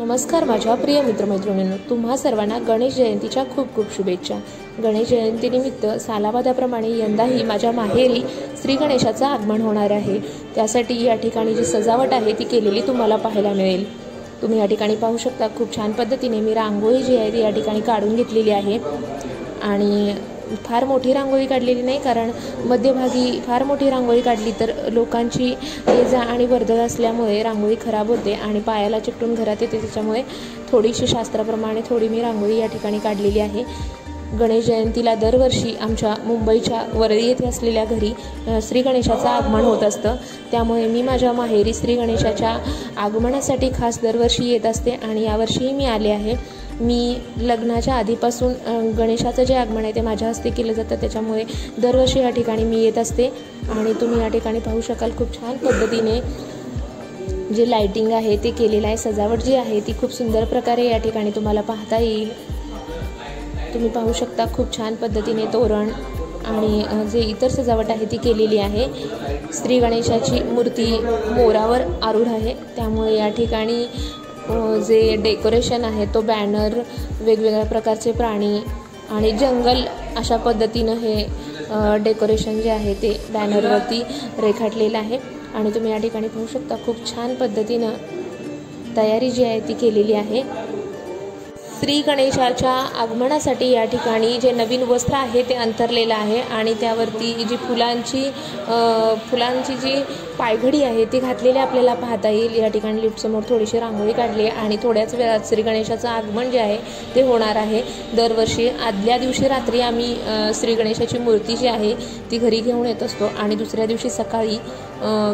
नमस्कार माझ्या प्रिय मित्रमैत्रिणींनो, तुम्हा सर्वांना गणेश जयंतीच्या खूप खूप शुभेच्छा। गणेश जयंतीनिमित्त सालाबादाप्रमाणे यंदाही माझ्या माहेरी श्री गणेशाचं आगमन होणार आहे। त्यासाठी या ठिकाणी जी सजावट आहे ती केलेली तुम्हाला पाहायला मिळेल। तुम्ही या ठिकाणी पाहू शकता, खूप छान पद्धतीने मी रांगोळी जी आहे ती या ठिकाणी काढून घेतलेली आहे। आणि फार मोठी रांगोळी काढलेली नाही, कारण मध्यभागी फार मोठी रांगोळी काढली तर लोकांची ये-जा आणि वर्दळ असल्यामुळे रांगोळी खराब होते आणि पायाला चिकटून घरात येते। त्याच्यामुळे थोडीशी शास्त्राप्रमाणे थोडी मी रांगोळी या ठिकाणी काढलेली आहे। गणेश जयंतीला दरवर्षी आमच्या मुंबईच्या वरळी येथे असलेल्या घरी श्री गणेशाचं आगमन होत असतं। त्यामुळे मी माझ्या माहेरी श्री गणेशाच्या आगमनासाठी खास दरवर्षी येत असते आणि यावर्षीही मी आले आहे। मी लग्नाच्या आधीपासून गणेशाचं जे आगमन आहे ते माझ्या हस्ते केलं जातं, त्याच्यामुळे दरवर्षी या ठिकाणी मी येत असते। आणि तुम्ही या ठिकाणी पाहू शकाल, खूप छान पद्धतीने जे लाइटिंग आहे ते केलेलं आहे। सजावट जी आहे ती खूप सुंदर प्रकारे या ठिकाणी तुम्हाला पाहता येईल। तुम्ही पाहू शकता, खूप छान पद्धतीने तोरण आणि जे इतर सजावट आहे ती केलेली आहे। श्री गणेशाची मूर्ती मोरावर आरूढ आहे, त्यामुळे या ठिकाणी जे डेकोरेशन आहे तो बॅनर, वेगवेगळ्या प्रकारचे प्राणी आणि जंगल अशा पद्धतीनं हे डेकोरेशन जे आहे ते बॅनरवरती रेखाटलेलं आहे। आणि तुम्ही या ठिकाणी पाहू शकता, खूप छान पद्धतीनं तयारी जी आहे ती केलेली आहे। श्री गणेशाच्या आगमनासाठी या ठिकाणी जे नवीन वस्त्र आहे ते अंतरलेलं आहे आणि त्यावरती जी फुलांची जी पायघडी आहे ती घातलेली आपल्याला पाहता येईल। या ठिकाणी लिफ्टसमोर थोडीशी रांगोळी काढली आहे आणि थोड्याच वेळात श्री गणेशाचं आगमन जे आहे ते होणार आहे। दरवर्षी आदल्या दिवशी रात्री आम्ही श्री गणेशाची मूर्ती जी आहे ती घरी घेऊन येत असतो आणि दुसऱ्या दिवशी सकाळी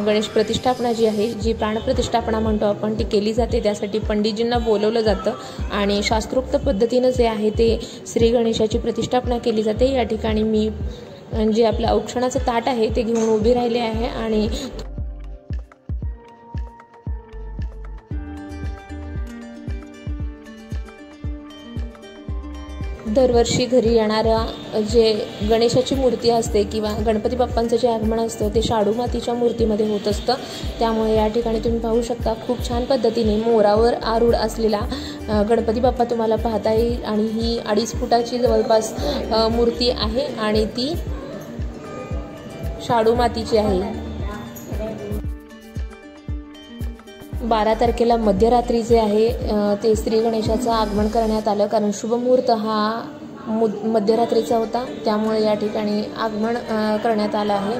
गणेश प्रतिष्ठापना जी आहे, जी प्राणप्रतिष्ठापना म्हणतो आपण, ती केली जाते। त्यासाठी पंडितजींना बोलवलं जातं आणि शास्त्रोक्त पद्धतीनं जे आहे ते श्री गणेशाची प्रतिष्ठापना केली जाते। या ठिकाणी मी जे आपलं औक्षणाचं ताट आहे ते घेऊन उभी राहिले आहे आणि दरवर्षी घरी येणाऱ्या जे गणेशाची मूर्ती असते किंवा गणपती बाप्पांचं जे आगमन असतं ते शाडू मातीच्या मूर्तीमध्ये होत असतं। त्यामुळे या ठिकाणी तुम्ही पाहू शकता, खूप छान पद्धतीने मोरावर आरूढ असलेला गणपती बाप्पा तुम्हाला पाहता येईल। आणि ही 2.5 फुटाची जवळपास मूर्ती आहे आणि ती शाडू मातीची आहे। 12 तारखेला मध्यरात्री जे आहे ते श्री गणेशाचं आगमन करण्यात आलं, कारण शुभमुहूर्त हा मध्यरात्रीचा होता, त्यामुळे या ठिकाणी आगमन करण्यात आलं आहे।